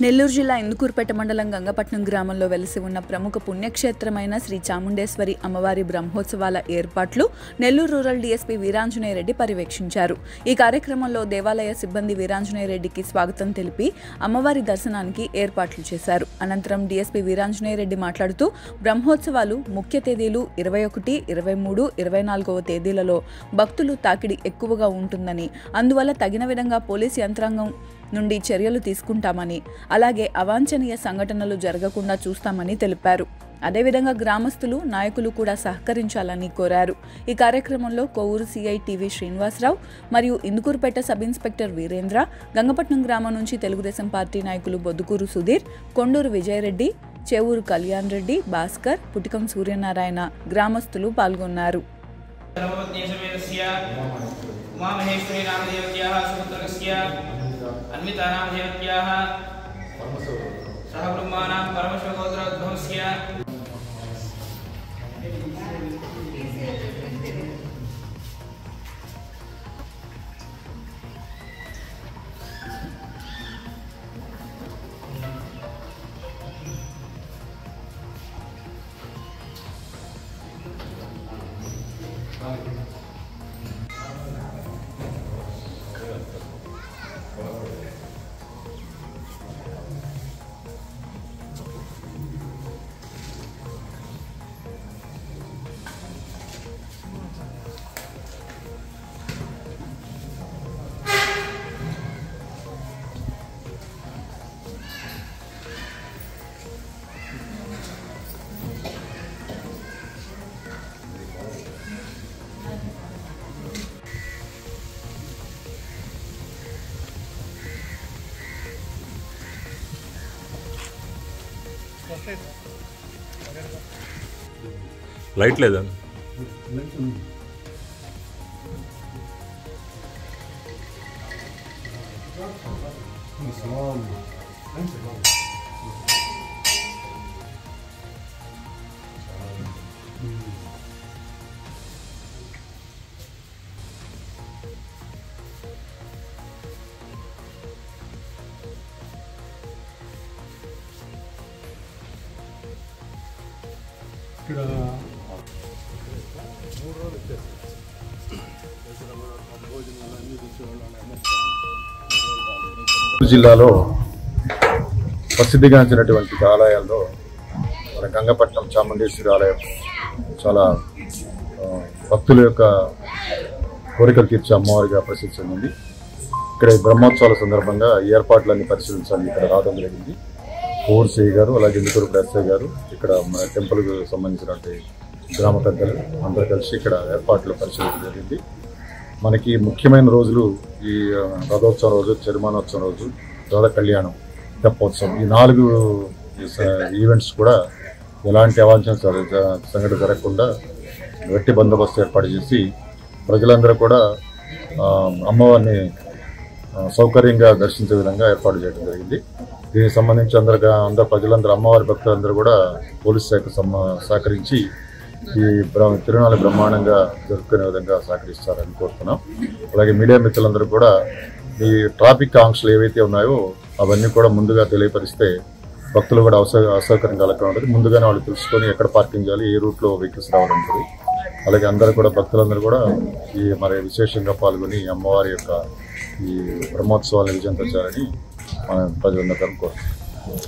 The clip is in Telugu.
నెల్లూరు జిల్లా ఇందుకూరుపేట మండలం గంగపట్నం గ్రామంలో వెలిసి ఉన్న ప్రముఖ పుణ్యక్షేత్రమైన శ్రీ చాముండేశ్వరి అమ్మవారి బ్రహ్మోత్సవాల ఏర్పాట్లు నెల్లూరు రూరల్ డీఎస్పీ వీరాంజనేయ రెడ్డి పర్యవేక్షించారు. ఈ కార్యక్రమంలో దేవాలయ సిబ్బంది వీరాంజనేయ రెడ్డికి స్వాగతం తెలిపి అమ్మవారి దర్శనానికి ఏర్పాట్లు చేశారు. అనంతరం డీఎస్పీ వీరాంజనేయ రెడ్డి మాట్లాడుతూ బ్రహ్మోత్సవాలు ముఖ్య తేదీలు 21, 23, 24వ తేదీలలో భక్తులు తాకిడి ఎక్కువగా ఉంటుందని, అందువల్ల తగిన విధంగా పోలీసు యంత్రాంగం నుండి చర్యలు తీసుకుంటామని, అలాగే అవాంఛనీయ సంఘటనలు జరగకుండా చూస్తామని తెలిపారు. అదేవిధంగా గ్రామస్తులు, నాయకులు కూడా సహకరించాలని కోరారు. ఈ కార్యక్రమంలో కొవ్వూరు సిఐ టీవీ శ్రీనివాసరావు మరియు ఇందుకూరుపేట సబ్ ఇన్స్పెక్టర్ వీరేంద్ర, గంగపట్నం గ్రామం నుంచి తెలుగుదేశం పార్టీ నాయకులు బొద్దుకూరు సుధీర్, కొండూరు విజయరెడ్డి, చేవూరు కళ్యాణ్ రెడ్డి, భాస్కర్, పుటికం సూర్యనారాయణ గ్రామస్తులు పాల్గొన్నారు. अन्वितानां देवत्याः सहब्रह्माणां परमशिवगोत्रोद्भवस्य లైట్ లేదా? జిల్లాలో ప్రసిద్ధిగాంచినటువంటి ఆలయాల్లో మన గంగపట్నం చాముండేశ్వరి ఆలయం చాలా భక్తుల యొక్క కోరికలు తీర్చే అమ్మవారిగా ప్రసిద్ధి చెందింది. ఇక్కడ బ్రహ్మోత్సవాల సందర్భంగా ఏర్పాట్లన్నీ పరిశీలించాలని ఇక్కడ రావడం జరిగింది. ఊరు సిఐ గారు, అలాగే ఇందుకూరు ఎస్ఐ గారు, ఇక్కడ మన టెంపుల్కు సంబంధించినటువంటి గ్రామ పెద్దలు అందరూ కలిసి ఇక్కడ ఏర్పాట్లు పరిశీలించడం జరిగింది. మనకి ముఖ్యమైన రోజులు ఈ రథోత్సవం రోజు, చరిమానోత్సవం రోజు, రథ కళ్యాణం, తెప్పోత్సవం, ఈ 4 ఈవెంట్స్ కూడా ఎలాంటి అవాంఛనీయ సంఘటన జరగకుండా గట్టి బందోబస్తు ఏర్పాటు చేసి ప్రజలందరూ కూడా అమ్మవారిని సౌకర్యంగా దర్శించే విధంగా ఏర్పాటు చేయడం జరిగింది. దీనికి సంబంధించి అందరూ ప్రజలందరూ, అమ్మవారి భక్తులందరూ కూడా పోలీసు శాఖ సహకరించి ఈ తిరునాళ్ళ బ్రహ్మాండంగా జరుపుకునే విధంగా సహకరిస్తారని కోరుతున్నాం. అలాగే మీడియా మిత్రులందరూ కూడా ఈ ట్రాఫిక్ ఆంక్షలు ఏవైతే ఉన్నాయో అవన్నీ కూడా ముందుగా తెలియపరిస్తే భక్తులు కూడా అసౌకర్యం కలగకుండా ఉంటుంది. ముందుగానే వాళ్ళు తెలుసుకొని ఎక్కడ పార్కింగ్ చేయాలి, ఏ రూట్లో వెహికల్స్ రావడం ఉంటుంది. అలాగే అందరూ కూడా భక్తులందరూ కూడా ఈ మరి విశేషంగా పాల్గొని అమ్మవారి యొక్క ఈ బ్రహ్మోత్సవాలను విజయంతో చేయాలని మన ప్రజలందరూ కోరుతున్నాం.